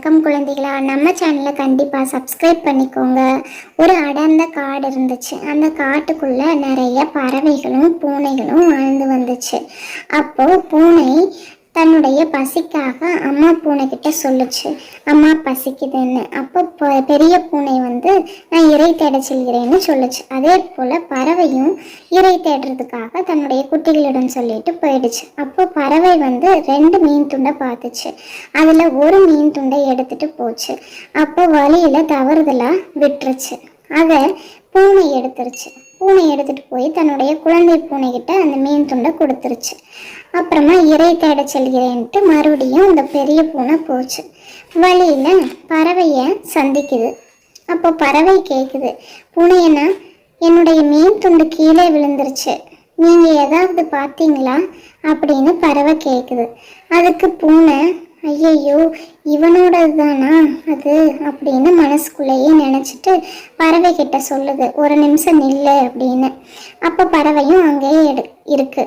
வணக்கம் குழந்தைகளா. நம்ம சேனலை கண்டிப்பாக சப்ஸ்கிரைப் பண்ணிக்கோங்க. ஒரு அடர்ந்த காடு இருந்துச்சு. அந்த காட்டுக்குள்ளே நிறைய பறவைகளும் பூனைகளும் வாழ்ந்து வந்துச்சு. அப்போது பூனை தன்னுடைய பசிக்காக அம்மா பூனைக்கிட்ட சொல்லுச்சு, அம்மா பசிக்குதுன்னு. அப்போ பெரிய பூனை நான் இறை தேட செல்கிறேன்னு சொல்லுச்சு. அதே போல் பறவையும் இறை தேடுறதுக்காக தன்னுடைய குட்டிகளிடம் சொல்லிட்டு போயிடுச்சு. அப்போ பறவை 2 மீன் துண்டை பார்த்துச்சு. அதில் ஒரு மீன் துண்டை எடுத்துட்டு போச்சு. அப்போ வழியில் தவறுதலாக விட்டுருச்சு. அதை பூனை எடுத்துருச்சு. பூனை எடுத்துகிட்டு போய் தன்னுடைய குழந்தை பூனைக்கிட்ட அந்த மீன் துண்டை கொடுத்துருச்சு. அப்புறமா இறை தேட செல்கிறேன்ட்டு மறுபடியும் அந்த பெரிய பூனை போச்சு. வழியில் பறவையை சந்திக்குது. அப்போ பறவை கேட்குது, பூனையனா, என்னுடைய மீன் துண்டு கீழே விழுந்துருச்சு, நீங்கள் ஏதாவது பார்த்தீங்களா அப்படின்னு பறவை கேட்குது. அதுக்கு பூனை, ஐயையோ இவனோடது தானா அது அப்படின்னு மனசுக்குள்ளேயே நினச்சிட்டு பறவை கிட்ட சொல்லுது, ஒரு நிமிஷம் நில்லு அப்படின்னு. அப்போ பறவையும் அங்கேயே இருக்கு.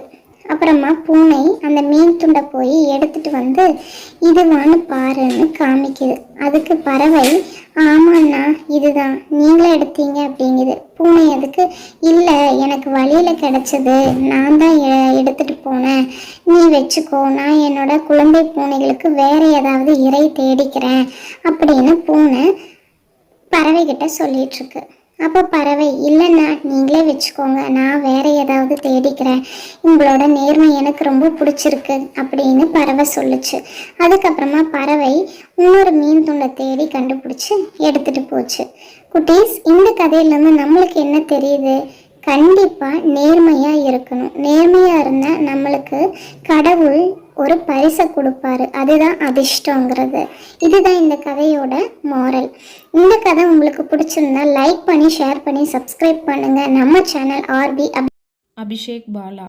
அப்புறமா பூனை அந்த மீன் துண்டை போய் எடுத்துட்டு இதுவான்னு பாருன்னு காமிக்குது. அதுக்கு பறவை, ஆமாண்ணா இதுதான், நீங்களே எடுத்தீங்க அப்படிங்குது. பூனை அதுக்கு, இல்லை எனக்கு வழியில் கிடச்சது, நான் தான் எடுத்துகிட்டு போனேன், நீ வச்சுக்கோ, நான் என்னோட குழந்தை பூனைகளுக்கு வேறு ஏதாவது இறை தேடிக்கிறேன் அப்படின்னு பூனை பறவைகிட்ட சொல்லிகிட்ருக்கு. அப்போ பறவை, இல்லைண்ணா நீங்களே வச்சுக்கோங்க, நான் வேறு ஏதாவது தேடிக்கிறேன், உங்களோட நேர்மை எனக்கு ரொம்ப பிடிச்சிருக்கு அப்படின்னு பறவை சொல்லுச்சு. அதுக்கப்புறமா பறவை இன்னொரு மீன் துண்டை தேடி கண்டுபிடிச்சி எடுத்துகிட்டு போச்சு. குட்டீஸ், இந்த கதையிலேருந்து நம்மளுக்கு என்ன தெரியுது? கண்டிப்பாக நேர்மையாக இருக்கணும். நேர்மையாக இருந்தால் நம்மளுக்கு கடவுள் ஒரு பரிசை கொடுப்பாரு. அதுதான் அதிர்ஷ்டங்கிறது. இதுதான் இந்த கதையோட மாரல். இந்த கதை உங்களுக்கு பிடிச்சிருந்தா லைக் பண்ணி, ஷேர் பண்ணி, சப்ஸ்கிரைப் பண்ணுங்கள். நம்ம சேனல் RBabishekbala.